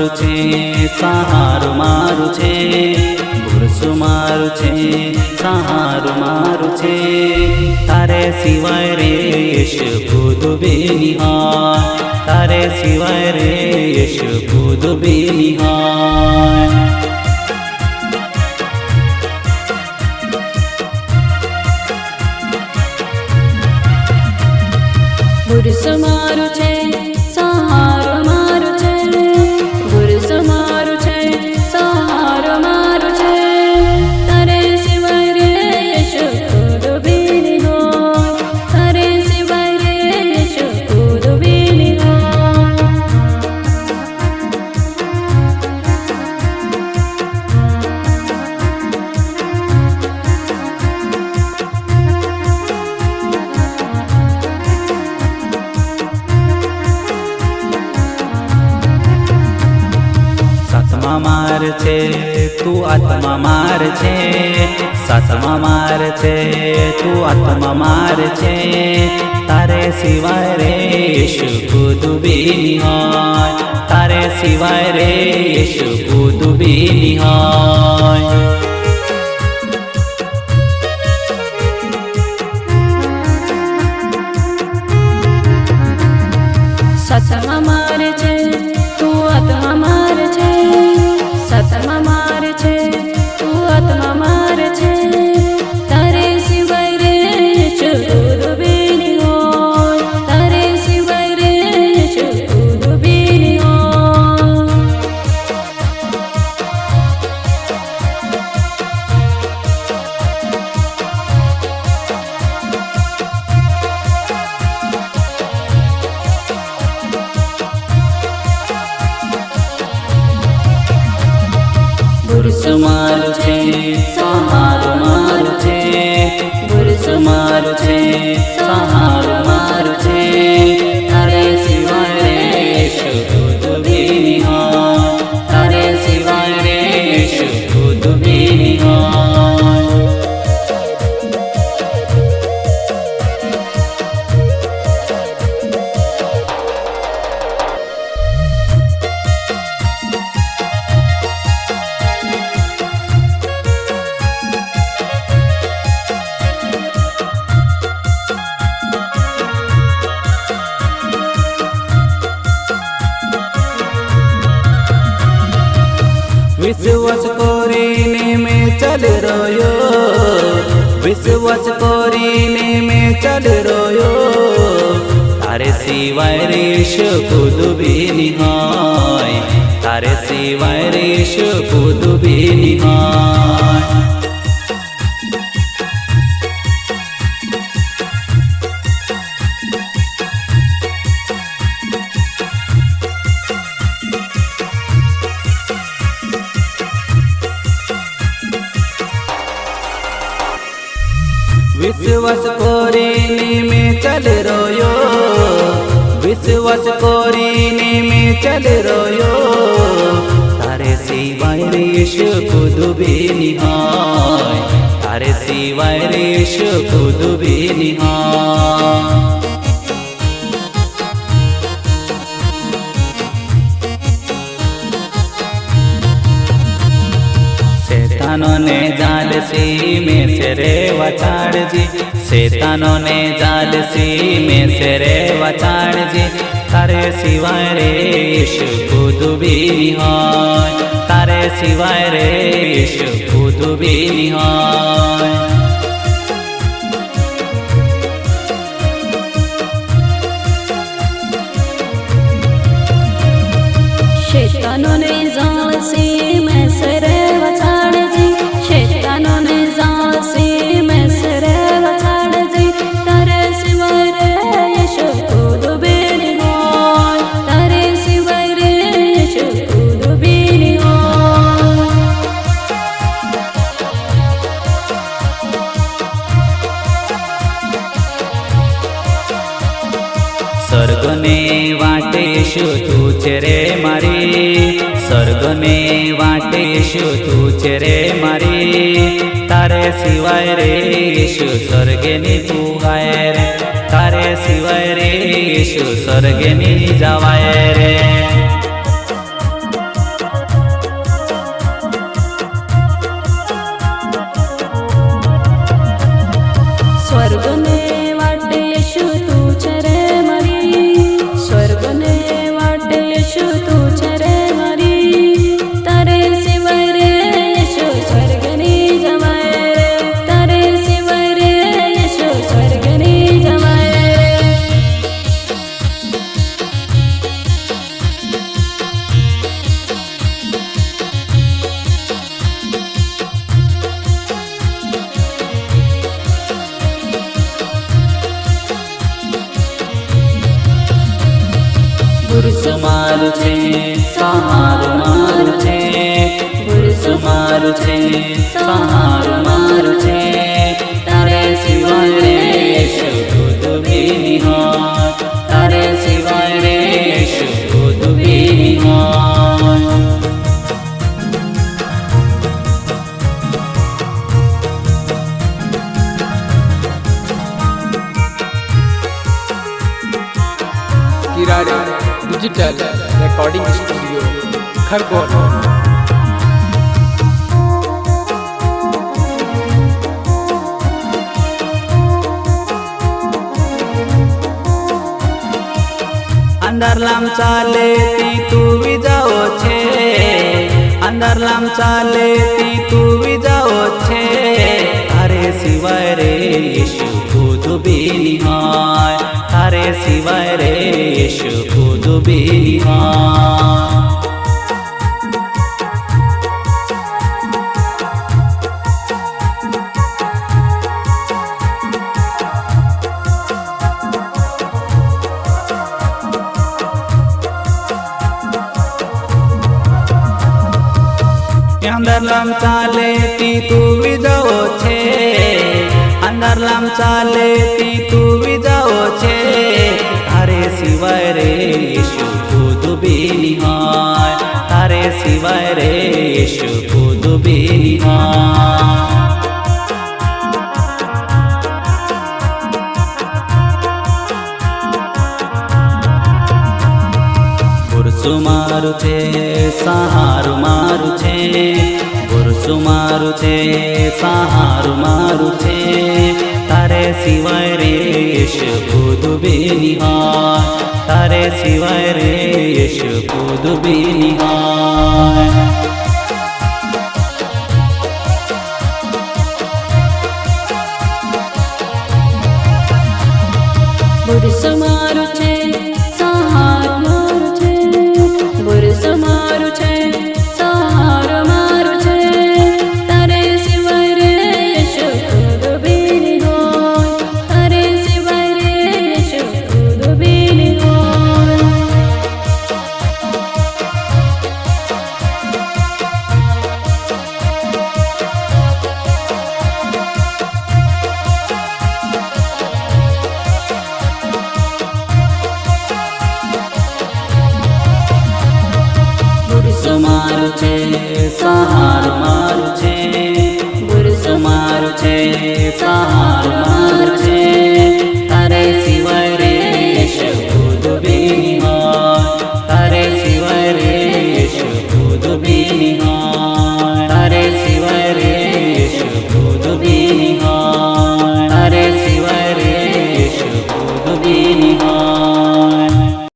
મારું છે, સહારું મારું છે, ભૂરસું મારું છે, સહારું મારું છે, તારે સિવાય રે યશ ખુદ બેનિહાર, તારે સિવાય રે યશ ખુદ બેનિહાર. ભૂરસું મારું છે, સહારું મારું છે, ભૂરસું મારું છે, સહારું મારું છે, તારે સિવાય રે યશ ખુદ બેનિહાર, તારે સિવાય રે યશ ખુદ બેનિહાર. સાતમા માર છે તું આત્મા માર છે, સાતમા માર છે તું આત્મા માર છે, તારે સિવાય રે યશ ખુદ બેનિહાર, તારે સિવાય રે યશ ખુદ બેનિહાર. સાતમા માર છે તું આત્મા માર છે, સાતમા માર છે તું આત્મા માર છે, તારે સિવાય રે યશ ખુદ બેનિહાર, તારે સિવાય રે યશ ખુદ બેનિહાર. ભૂરસું મારું છે, સહારું મારું છે, ભૂરસું મારું છે, સહારું મારું છે, તારે સિવાય રે યશ ખુદ બેનિહાર, તારે સિવાય રે યશ ખુદ બેનિહાર. વિશ્વાસ કરીને મેં ચાલ રહ્યો, વિશ્વાસ કરીને મેં ચાલ રહ્યો, તારે સિવાય રે યશ ખુદ બેનિહાર, તારે સિવાય રે યશ ખુદ બેનિહાર. વિશ્વાસ કરીને મેં ચાલ રહ્યો, વિશ્વાસ કરીને મેં ચાલ રહ્યો, તારે સિવાય રે યશ ખુદ બેનિહાર, તારે સિવાય રે યશ ખુદ બેનિહાર. શેતાનોને જાલસી મેં से रेवा चाड़जी, शैतानों ने जालसी में से रेवा चाड़जी, तारे सिवाय रे यीशु खुद भी निहाय, तारे सिवाय रे यीशु खुद भी निहाय. शैतानों ने जालसी में से रेवा चाड़जी, शैतानों ने जालसी में से रेवा चाड़जी, तारे सिवाय रे यीशु खुद भी निहाय, तारे सिवाय रे यीशु खुद भी निहाय. स्वर्ग ने वाटे यीशु तू छे रे मारी, स्वर्ग ने वाटे यीशु तू छे रे मारी, तारे सिवाय रे यीशु स्वर्गे नी तू आए रे, तारे सिवाय रे यीशु स्वर्गे नी जावाय रे. પુરુષો મારું છે સહારું મારું છે પુરુષો મારું છે સહારું મારું છે તારે સિવાય રે શુદ્ધ બેની હોય તારે સિવાય રે શુદ્ધ બેની હોય Kirade digital recording studio Khargone. અંદરલામ ચાલે તી તું વિજાઓ છે અંદરલામ ચાલે તી તું વિજાઓ છે તારે સિવાય રે યેશુ ખુદ બેની હોય તારે સિવાય રે યેશુ ખુદ બેની હોય અંદરલામ ચાલે તી તું વિજાઓ છે અંદરલામ ચાલે તી તું વિજાઓ છે તારે સિવાય રે યેશુ ખુદ બેની હોય તારે સિવાય રે યેશુ ખુદ બેની હોય પુરુષો મારું છે સહારું મારું છે પુરુષો મારું છે સહારું મારું છે તારે સિવાય રે યેશુ ખુદ બેની હોય તારે સિવાય રે યેશુ ખુદ બેની હોય પુરુષો મારું છે સહારું મારું છે પુરુષો મારું છે સહારું મારું છે તારે સિવાય રે યેશુ ખુદ બેની હોય તારે સિવાય રે યેશુ ખુદ બેની હોય પુરુષો મારું છે સહારું મારું છે પુરુષો મારું છે સહારું